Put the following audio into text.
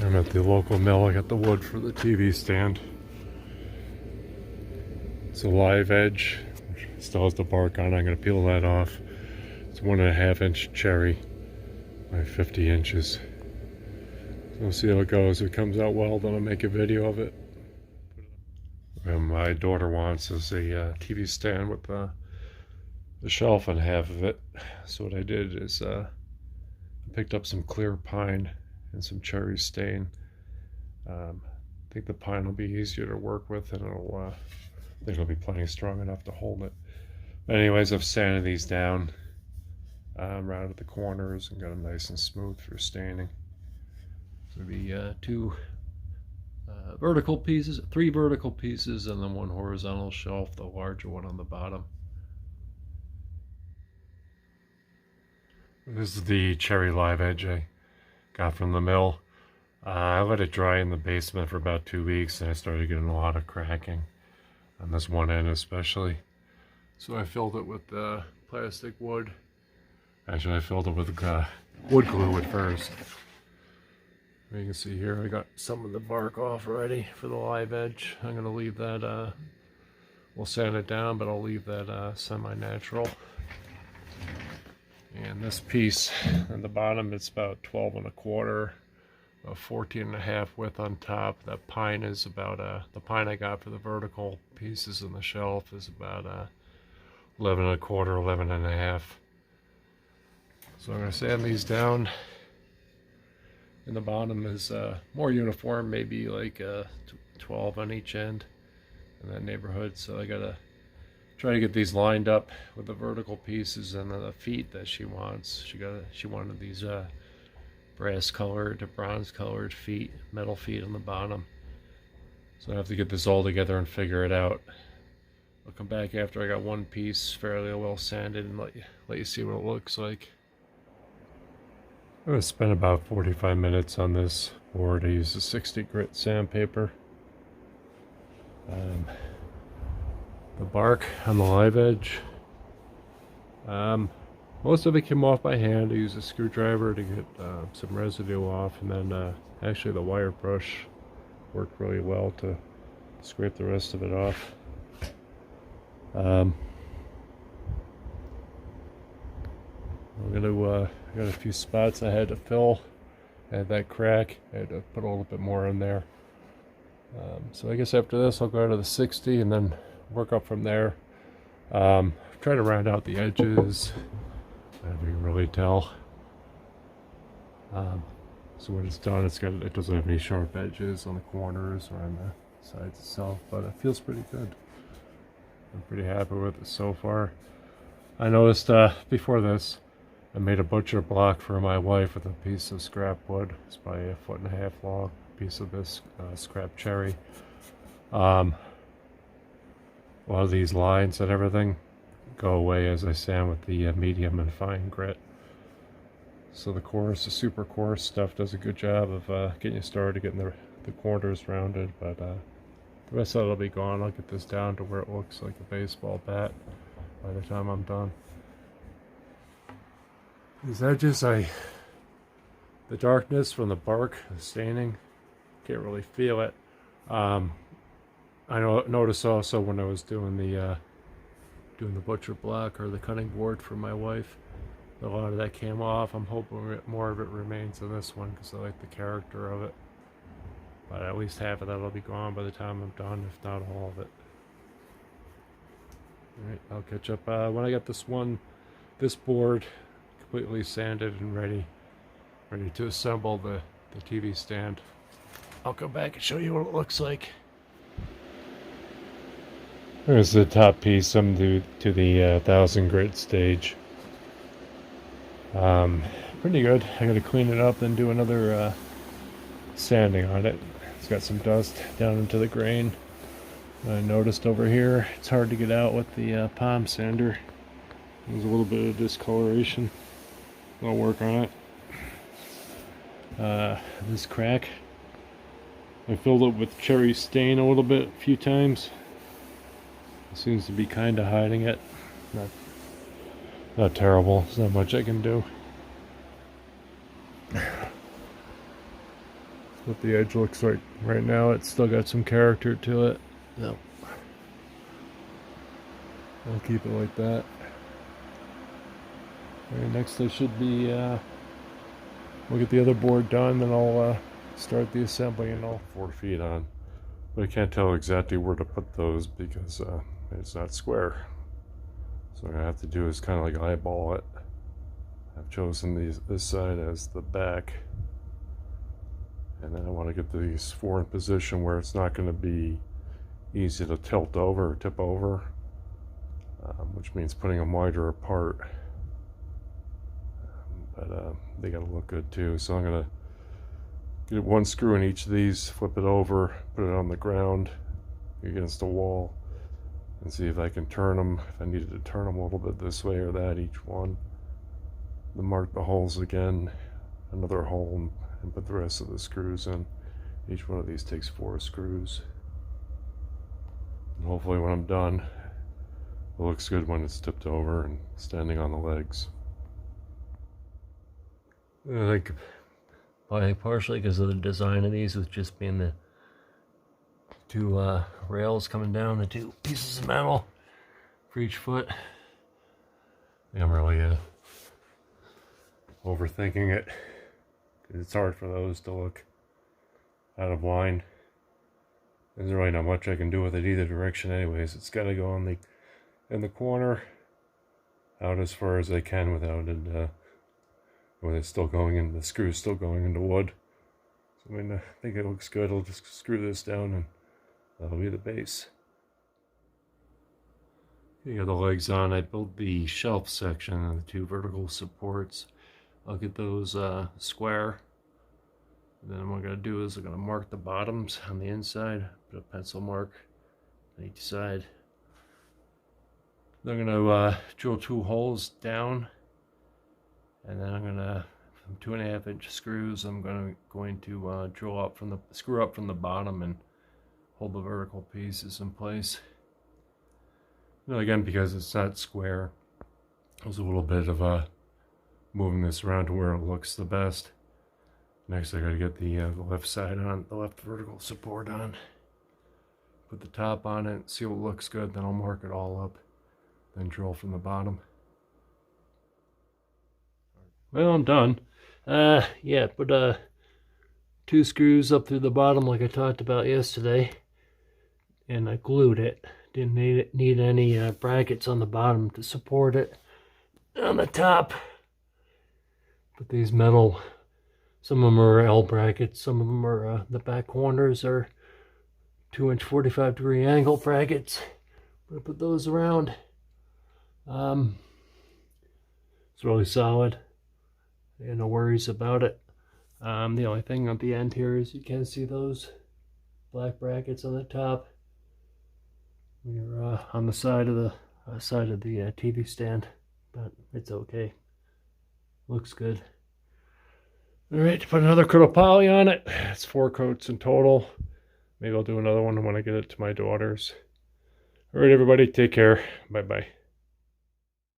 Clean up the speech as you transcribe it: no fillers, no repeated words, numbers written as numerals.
I'm at the local mill. I got the wood for the TV stand. It's a live edge. Still has the bark on it. I'm going to peel that off. It's 1.5-inch cherry by 50 inches. So we'll see how it goes. If it comes out well, then I'll make a video of it. What my daughter wants is a TV stand with the shelf on half of it. So what I did is I picked up some clear pine and some cherry stain. I think the pine will be easier to work with, and I think it'll be plenty strong enough to hold it. But anyways, I've sanded these down, rounded the corners, and got them nice and smooth for staining. So the two vertical pieces, 3 vertical pieces, and then 1 horizontal shelf, the larger one on the bottom. This is the cherry live edge I got from the mill. I let it dry in the basement for about 2 weeks, and I started getting a lot of cracking on this one end especially. So I filled it with plastic wood. Actually, I filled it with wood glue at first. You can see here I got some of the bark off already for the live edge. I'm going to leave that, we'll sand it down, but I'll leave that semi-natural. And this piece at the bottom, it's about 12 1/4, 14.5 width on top. That pine is about, the pine I got for the vertical pieces in the shelf is about 11 1/4, 11.5. So I'm going to sand these down. And the bottom is more uniform, maybe like 12 on each end in that neighborhood. So I got to try to get these lined up with the vertical pieces and the feet that she wants. She wanted these brass colored to bronze colored feet, metal feet on the bottom. So I have to get this all together and figure it out. I'll come back after I got one piece fairly well sanded and let you see what it looks like. I'm going to spend about 45 minutes on this board. I use a 60 grit sandpaper. The bark on the live edge, most of it came off by hand. I used a screwdriver to get some residue off, and then actually the wire brush worked really well to scrape the rest of it off. I got a few spots I had to fill. I had that crack. I had to put a little bit more in there. So I guess after this I'll go to the 60 and then work up from there. Try to round out the edges. I don't even really tell. So when it's done, it doesn't have any sharp edges on the corners or on the sides itself, but it feels pretty good. I'm pretty happy with it so far. I noticed before this, I made a butcher block for my wife with a piece of scrap wood. It's probably 1.5 foot long piece of this scrap cherry. A lot of these lines and everything go away as I sand with the medium and fine grit. So the super coarse stuff does a good job of getting you started, getting the corners rounded, but the rest of it will be gone. I'll get this down to where it looks like a baseball bat by the time I'm done. These edges, the darkness from the bark, the staining, can't really feel it. I noticed also when I was doing the butcher block or the cutting board for my wife, a lot of that came off. I'm hoping more of it remains in this one because I like the character of it. But at least half of that will be gone by the time I'm done, if not all of it. Alright, I'll catch up when I get this board completely sanded and ready to assemble the TV stand. I'll come back and show you what it looks like. There's the top piece. I'm to the 1000 grit stage. Pretty good. I gotta clean it up and do another sanding on it. It's got some dust down into the grain. I noticed over here it's hard to get out with the palm sander. There's a little bit of discoloration. I'll work on it. This crack, I filled it with cherry stain a little bit, a few times. It seems to be kind of hiding it. Not terrible. There's not much I can do. what the edge looks like right now. It's still got some character to it. So I'll keep it like that. Alright, next I should be we'll get the other board done, then I'll start the assembly, and I'll 4 feet on. But I can't tell exactly where to put those because it's not square. So what I have to do is kind of like eyeball it. I've chosen this side as the back. And then I want to get these 4 in position where it's not going to be easy to tilt over or tip over, which means putting them wider apart. But they got to look good too. So I'm going to get 1 screw in each of these, flip it over, put it on the ground against the wall, and see if I can turn them. If I needed to turn them a little bit this way or that, each one. Then mark the holes again, another hole, and put the rest of the screws in. Each one of these takes 4 screws. And hopefully when I'm done, it looks good when it's tipped over and standing on the legs. I think probably partially because of the design of these, with just being the 2 rails coming down, the 2 pieces of metal for each foot. I'm really overthinking it. It's hard for those to look out of line. There's really not much I can do with it either direction anyways. It's got to go in the corner, out as far as I can without it when it's still going in, the screw's still going into wood. So I mean, I think it looks good. I'll just screw this down and that'll be the base. You got the legs on. I built the shelf section and the 2 vertical supports. I'll get those square. And then what I'm going to do is I'm going to mark the bottoms on the inside, put a pencil mark on each side. Then I'm going to drill 2 holes down, and then I'm going to, from 2.5-inch screws, I'm going to drill up from screw up from the bottom and hold the vertical pieces in place. Now again, because it's not square, there's a little bit of moving this around to where it looks the best. Next I gotta get the left side on, the left vertical support on. Put the top on it, see what looks good, then I'll mark it all up. Then drill from the bottom. Well, I'm done. Yeah, put 2 screws up through the bottom like I talked about yesterday. And I glued it. Didn't need any brackets on the bottom to support it. On the top, put these metal, some of them are L brackets, some of them are, the back corners are 2-inch 45-degree angle brackets. I'm gonna put those around. It's really solid. No worries about it. The only thing at the end here is you can see those black brackets on the top. We're on the side of the TV stand, but it's okay. Looks good. All right, put another coat of poly on it. It's 4 coats in total. Maybe I'll do another one when I get it to my daughters. All right, everybody, take care. Bye-bye.